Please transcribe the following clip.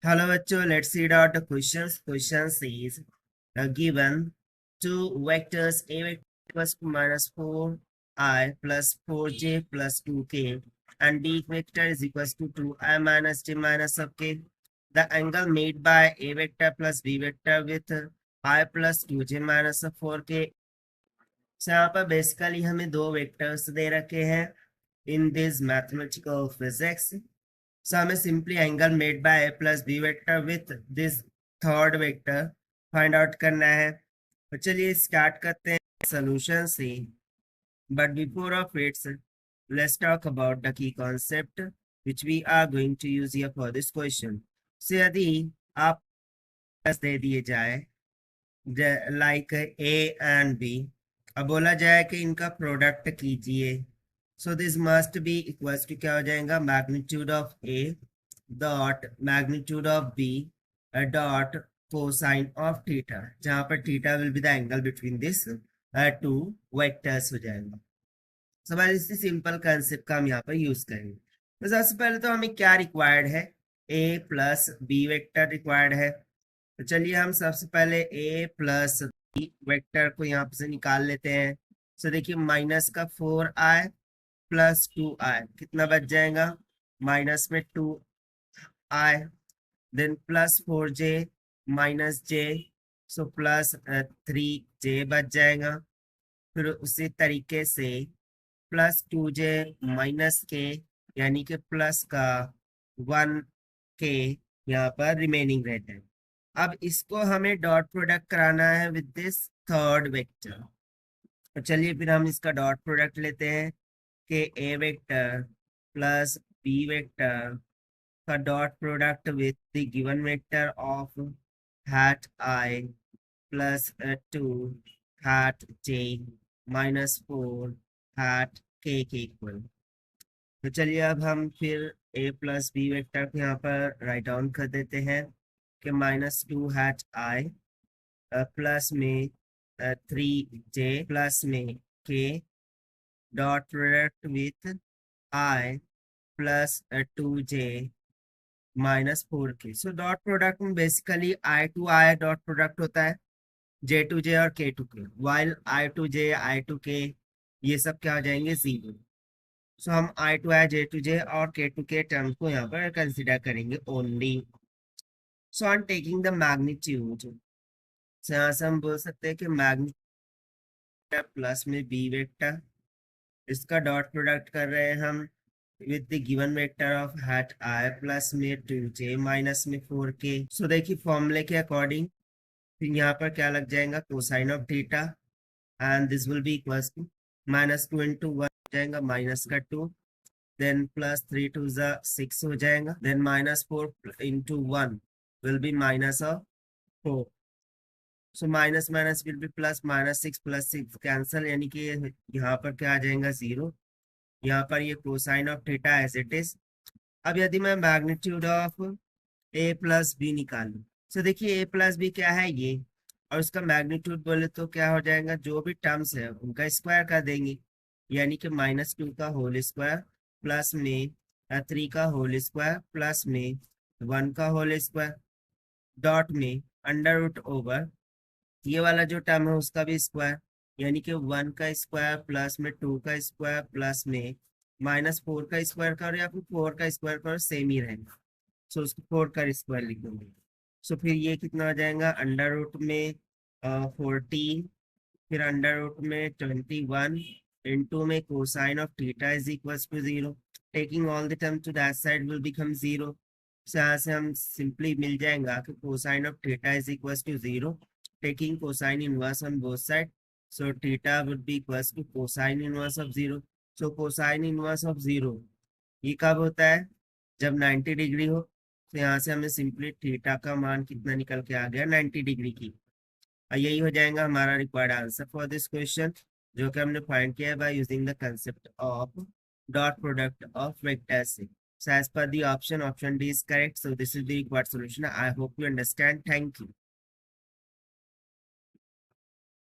Hello bachcho, let's read out the questions. Question says given two vectors a vector equals to minus 4i plus 4j plus 2k and b vector is equals to 2i minus j minus of k. The angle made by a vector plus b vector with I plus 2j minus of 4k. So यहाँ पर basically हमें दो vectors दे रखे हैं in this mathematical physics. So हमें simply angle made by a plus b vector with this third vector find out करना है. तो चलिए स्टार्ट करते हैं solution से. But before of it, let's talk about the key concept which we are going to use here for this question. So यदि आप दे दिए जाए like a and b, अब बोला जाए कि इनका प्रोडक्ट कीजिए. So this must be equals to क्या हो जाएगा magnitude of a dot magnitude of b dot cosine of theta, जहां पर theta will be the angle between this two vectors हो जाएगा. सो बस इसी सिंपल कंसेप्ट का हम यहाँ पर यूज करेंगे. तो सबसे पहले तो हमें क्या रिक्वायर्ड है, ए प्लस बी वेक्टर रिक्वायर्ड है. तो चलिए हम सबसे पहले ए प्लस बी वेक्टर को यहाँ से निकाल लेते हैं. सो देखिए माइनस का 4i प्लस 2i कितना बच जाएगा, माइनस में 2i, then plus 4j minus j, so plus 3j बच जाएगा. फिर उसी तरीके से प्लस 2j माइनस k यानी कि प्लस का 1k यहाँ पर रिमेनिंग रहता है. अब इसको हमें डॉट प्रोडक्ट कराना है विद दिस थर्ड वेक्टर. तो चलिए फिर हम इसका डॉट प्रोडक्ट लेते हैं कि ए वेक्टर प्लस बी वेक्टर का dot product with the given vector of hat i plus 2 hat J minus 4 hat के इक्वल. तो चलिए अब हम फिर ए प्लस बी वेक्टर को यहाँ पर राइट डाउन कर देते हैं कि माइनस 2 हैट आई प्लस में 3j प्लस में k dot product with i plus 2j minus 4k. So dot product में basically i to i dot product होता है j टू j और k to k, while i to j i to k ये सब क्या हो जाएंगे zero. So हम i to i j to j और k टू k टर्म को यहाँ पर कंसिडर करेंगे only. So on taking the magnitude, यहाँ से हम बोल सकते हैं कि मैग्नीट्यूड प्लस में बी वेक्टर, इसका डॉट प्रोडक्ट कर रहे हैं हम with the given vector of hat i plus में 2j माइनस में 4k. सो देखिए फॉर्मूले के अकॉर्डिंग फिर यहाँ पर क्या लग जाएगा cosine of theta and this will be equals to minus 2 into 1 हो जाएगा माइनस का 2, देन प्लस 3 टू 6 हो जाएगा, then minus 4 into 1 will be minus of 4. So minus minus will be plus, minus 6 plus 6 cancel, यानी कि यहाँ पर क्या आ जाएगा जीरो. यहाँ पर ये cosine of theta as it is. अब यदि मैं magnitude of a plus b निकालूं, सो देखिए ए प्लस बी क्या है ये, और उसका मैग्नीट्यूड बोले तो क्या हो जाएगा, जो भी टर्म्स है उनका स्क्वायर कर देंगे, यानी कि माइनस 2 का होल स्क्वायर प्लस में 3 का होल स्क्वायर प्लस में 1 का होल स्क्वायर डॉट में अंडर रूट ओवर ये वाला जो टर्म है उसका भी स्क्वायर, यानी कि 1 का स्क्वायर प्लस में 2 का स्क्वायर प्लस में माइनस 4 का स्क्वायर करो या फिर 4 का स्क्वायर करो सेम ही रहेगा. सो उसको 4 का स्क्वायर लिख देंगे. सो फिर ये कितना हो जाएगा अंडर रूट में 14, फिर अंडर रूट में 21 इंटू में cosine of theta is equal to 0. Taking all the term to that side will become 0. So यहाँ से हम सिंपली मिल जाएगा कि cosine of theta is equal to 0, taking cosine inverse on both sides. So theta would be equals to cosine inverse of 0. So cosine inverse of 0 ये कब होता है, जब 90 डिग्री हो. तो यहाँ से हमें सिंपली थीटा का मान कितना निकल के आ गया 90 डिग्री की. और यही हो जाएगा हमारा required answer for this question, जो कि हमने फाइंड किया है by using the concept of dot product of vectors. So as per the option D is correct. So this is the required solution. I hope you understand. Thank you.